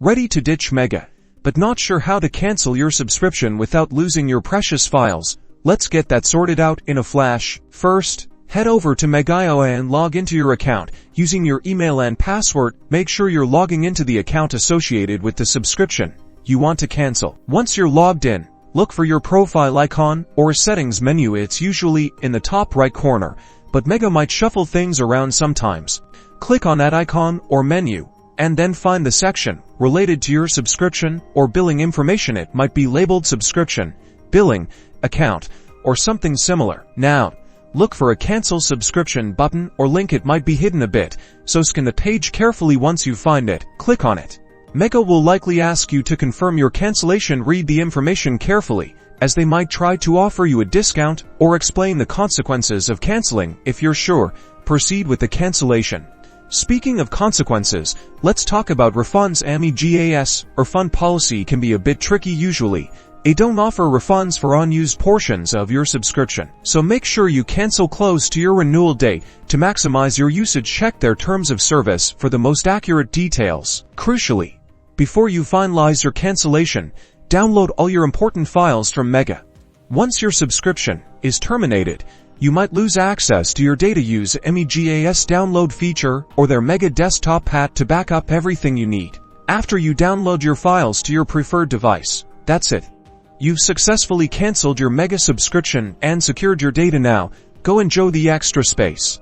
Ready to ditch Mega, but not sure how to cancel your subscription without losing your precious files? Let's get that sorted out in a flash. First, head over to Mega.io and log into your account using your email and password. Make sure you're logging into the account associated with the subscription you want to cancel. Once you're logged in, look for your profile icon or settings menu. It's usually in the top right corner, but Mega might shuffle things around sometimes. Click on that icon or menu, and then find the section related to your subscription or billing information. It might be labeled subscription, billing, account, or something similar. Now, look for a cancel subscription button or link. It might be hidden a bit, so scan the page carefully. Once you find it, click on it. Mega will likely ask you to confirm your cancellation. Read the information carefully, as they might try to offer you a discount or explain the consequences of canceling. If you're sure, proceed with the cancellation. Speaking of consequences, let's talk about refunds. MEGAS, refund policy can be a bit tricky. Usually, they don't offer refunds for unused portions of your subscription, so make sure you cancel close to your renewal date to maximize your usage. Check their terms of service for the most accurate details. Crucially, before you finalize your cancellation, download all your important files from Mega. Once your subscription is terminated, you might lose access to your data. Use MEGAS download feature or their Mega desktop app to back up everything you need. After you download your files to your preferred device, that's it. You've successfully canceled your Mega subscription and secured your data. Now, go enjoy the extra space.